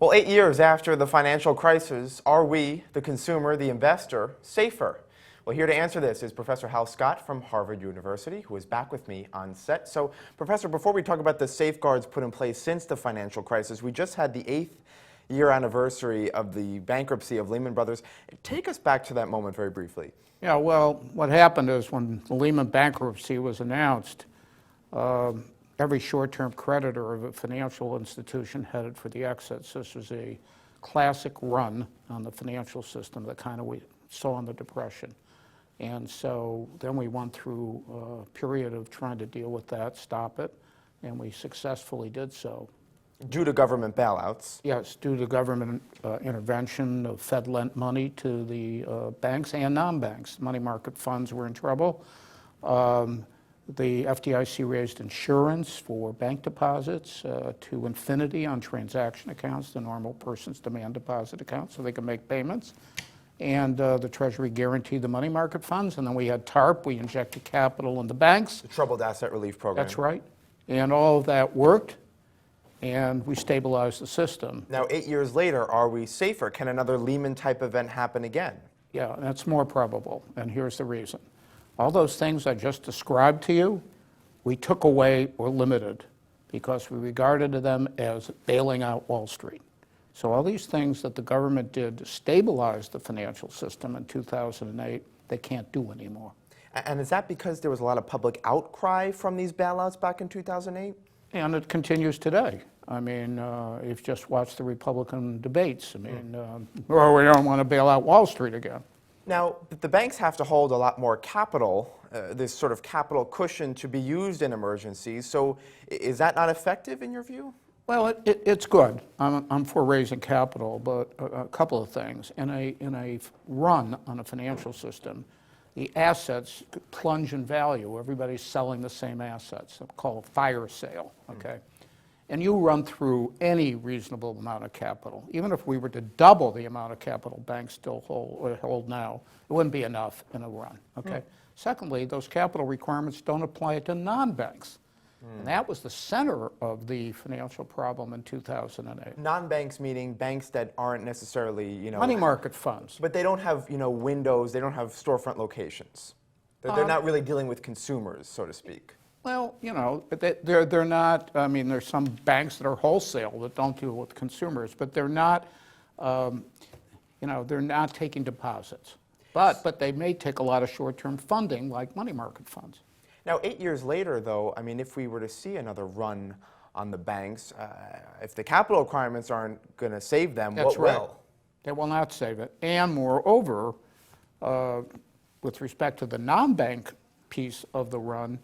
Well, 8 years after the financial crisis, are we, the consumer, the investor, safer? Well, here to answer this is Professor Hal Scott from Harvard University, who is back with me on set. So, Professor, before we talk about the safeguards put in place since the financial crisis, we just had the 8th year anniversary of the bankruptcy of Lehman Brothers. Take us back to that moment very briefly. Yeah, well, what happened is when the Lehman bankruptcy was announced, every short-term creditor of a financial institution headed for the exits. This was a classic run on the financial system that kind of we saw in the Depression. And so then we went through a period of trying to deal with that, stop it, and we successfully did so. Due to government bailouts? Yes, due to government intervention. The Fed lent money to the banks and non-banks. Money market funds were in trouble. The FDIC raised insurance for bank deposits to infinity on transaction accounts, the normal person's demand deposit account, so they can make payments. And the Treasury guaranteed the money market funds, and then we had TARP. We injected capital in the banks. The Troubled Asset Relief Program. That's right. And all of that worked, and we stabilized the system. Now, 8 years later, are we safer? Can another Lehman-type event happen again? Yeah, that's more probable, and here's the reason. All those things I just described to you, we took away or limited because we regarded them as bailing out Wall Street. So all these things that the government did to stabilize the financial system in 2008, they can't do anymore. And is that because there was a lot of public outcry from these bailouts back in 2008? And it continues today. I mean, you've just watched the Republican debates. I mean, or we don't want to bail out Wall Street again. Now, the banks have to hold a lot more capital, this sort of capital cushion to be used in emergencies. So is that not effective in your view? Well, it's good. I'm for raising capital, but a couple of things. In a run on a financial system, the assets plunge in value. Everybody's selling the same assets. It's called a fire sale, okay? And you run through any reasonable amount of capital. Even if we were to double the amount of capital banks still hold now, it wouldn't be enough in a run, okay? Secondly, those capital requirements don't apply to non-banks. And that was the center of the financial problem in 2008. Non-banks meaning banks that aren't necessarily, money market funds. But they don't have, windows, they don't have storefront locations. They're not really dealing with consumers, so to speak. Well, they're not, I mean, there's some banks that are wholesale that don't deal with consumers, but they're not, they're not taking deposits. But they may take a lot of short-term funding like money market funds. Now, 8 years later, though, I mean, if we were to see another run on the banks, if the capital requirements aren't going to save them, That's what right. will? They will not save it. And moreover, with respect to the non-bank piece of the run,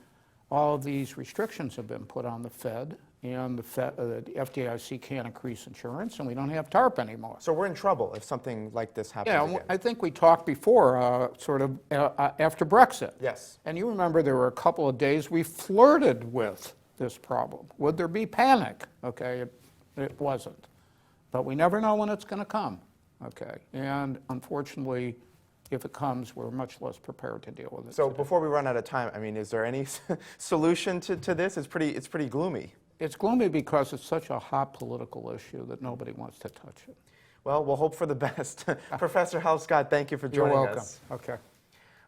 all of these restrictions have been put on the Fed, and the FDIC can't increase insurance, and we don't have TARP anymore. So we're in trouble if something like this happens again. Yeah, I think we talked before, sort of after Brexit. Yes. And you remember there were a couple of days we flirted with this problem. Would there be panic? Okay, it wasn't. But we never know when it's going to come, okay? And unfortunately, if it comes, we're much less prepared to deal with it. So before we run out of time, I mean, is there any solution to this? It's pretty gloomy. It's gloomy because it's such a hot political issue that nobody wants to touch it. Well, we'll hope for the best. Professor Hal Scott, thank you for joining us. You're welcome. Okay.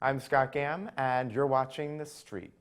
I'm Scott Gamm, and you're watching The Street.